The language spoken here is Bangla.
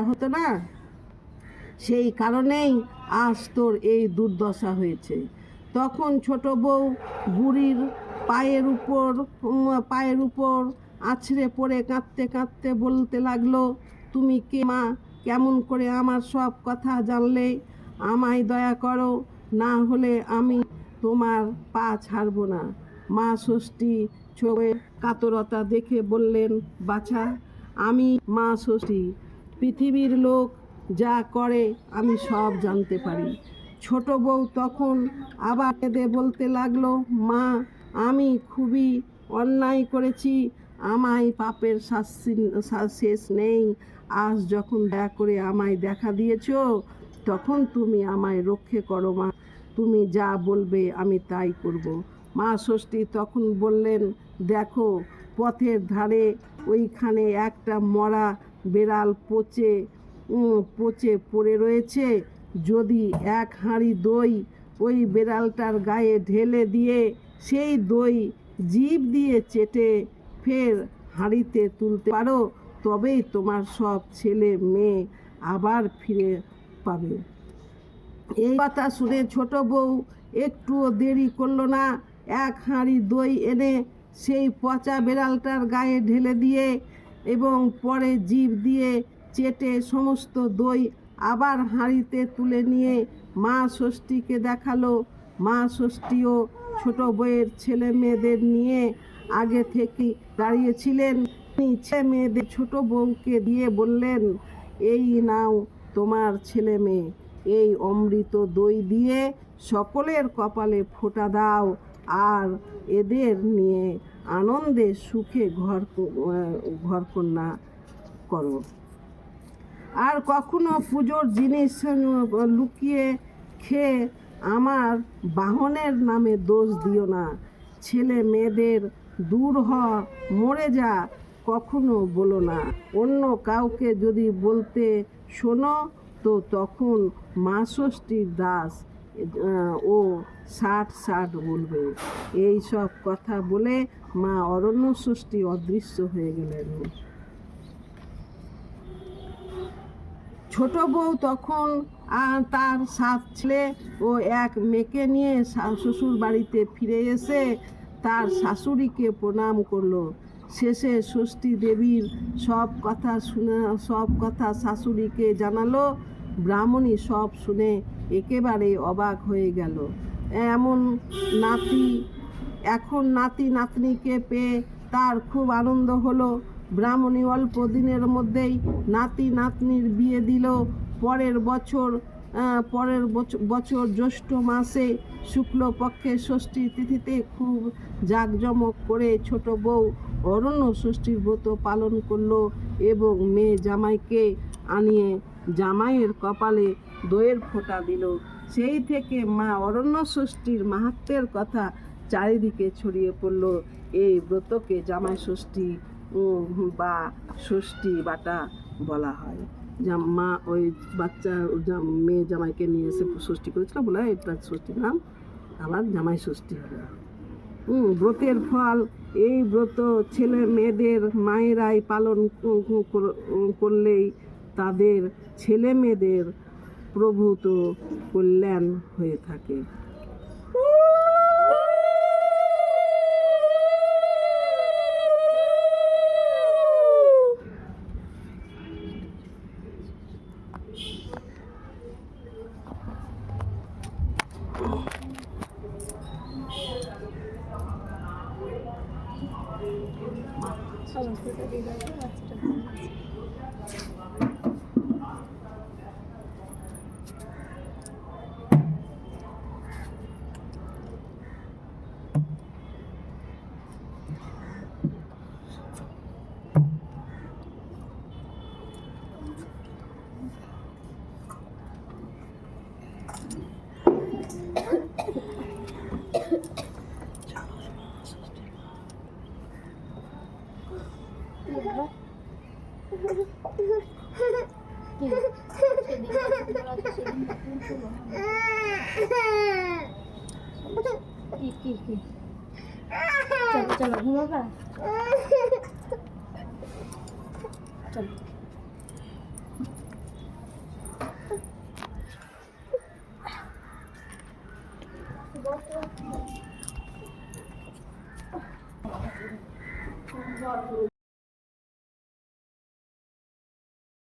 হতো না, সেই কারণেই আজ তোর এই দুর্দশা হয়েছে। তখন ছোট বউ বুড়ির পায়ের উপর আছড়ে পড়ে কাঁদতে কাঁদতে বলতে লাগলো, তুমি কে মা? কেমন করে আমার সব কথা জানলে? আমায় দয়া করো, না হলে আমি তোমার পা ছাড়ব না। মা ষষ্ঠী চোখে কাতরতা দেখে বললেন, বাছা, আমি মা ষষ্ঠী, পৃথিবীর লোক যা করে আমি সব জানতে পারি। ছোট বউ তখন আবার কেঁদে বলতে লাগলো, মা, আমি খুবই অন্যায় করেছি, আমায় পাপের শাস্তি শেষ নেই। আজ যখন দয়া করে আমায় দেখা দিয়েছ, তখন তুমি আমায় রক্ষে করো মা, তুমি যা বলবে আমি তাই করব। মা ষষ্ঠী তখন বললেন, দেখো পথের ধারে ওইখানে একটা মরা বেড়াল পচে পড়ে রয়েছে, যদি এক হাঁড়ি দই ওই বেড়ালটার গায়ে ঢেলে দিয়ে সেই দই জিভ দিয়ে চেটে ফের হাঁড়িতে তুলতে পারো, তবেই তোমার সব ছেলে মেয়ে আবার ফিরে পাবে। এই কথা শুনে ছোট বউ একটুও দেরি করলো না, এক হাঁড়ি দই এনে সেই পচা বেড়ালটার গায়ে ঢেলে দিয়ে এবং পরে জিভ দিয়ে চেটে সমস্ত দই আবার হাঁড়িতে তুলে নিয়ে মা ষষ্ঠীকে দেখালো। মা ষষ্ঠীও ছোট বউয়ের ছেলে মেয়েদের নিয়ে আগে থেকে দাঁড়িয়েছিলেন। তিনি ছেলে মেয়েদের ছোট বউকে দিয়ে বললেন, এই নাও তোমার ছেলে মেয়ে, এই অমৃত দই দিয়ে সকলের কপালে ফোঁটা দাও আর এদের নিয়ে আনন্দে সুখে ঘরকন্যা করো। আর কখনো পুজোর জিনিস লুকিয়ে খেয়ে আমার বাহনের নামে দোষ দিও না। ছেলে মেয়েদের দূর হ, মরে যা, কখনো বলো না। অন্য কাউকে যদি বলতে শোনো তো তখন মা ষষ্ঠীর দাস ও ষাট বলবে। এই সব কথা বলে মা অরণ্য ষষ্ঠী অদৃশ্য হয়ে গেলেন। ছোট বউ তখন তার 7 ছেলে ও 1 মেয়েকে নিয়ে শ্বশুর বাড়িতে ফিরে এসে তার শাশুড়িকে প্রণাম করলো। শেষে ষষ্ঠী দেবীর সব কথা শাশুড়িকে জানালো। ব্রাহ্মণী সব শুনে একেবারে অবাক হয়ে গেল। এখন নাতি নাতনিকে পেয়ে তার খুব আনন্দ হলো। ব্রাহ্মণী অল্প দিনের মধ্যেই নাতি নাতনির বিয়ে দিল। পরের বছর জ্যৈষ্ঠ মাসে শুক্লপক্ষের ষষ্ঠী তিথিতে খুব জাঁকজমক করে ছোট বউ অরণ্য ষষ্ঠীর ব্রত পালন করলো এবং মেয়ে জামাইকে আনিয়ে জামাইয়ের কপালে দইয়ের ফোঁটা দিল। সেই থেকে মা অরণ্য ষষ্ঠীর মাহাত্ম্যের কথা চারিদিকে ছড়িয়ে পড়ল। এই ব্রতকে জামাই ষষ্ঠী বা ষষ্ঠী বাটা বলা হয়। মা ওই বাচ্চা মেয়ে জামাইকে নিয়ে এসে ষষ্ঠী করেছিল বলে এটা ষষ্ঠীর নাম আবার জামাই ষষ্ঠী হবে। ব্রতের ফল, এই ব্রত ছেলে মেয়েদের মায়েরাই পালন করলেই তাদের ছেলে মেয়েদের প্রভূত কল্যাণ হয়ে থাকে। चलो घूमोगा चलो ভর করে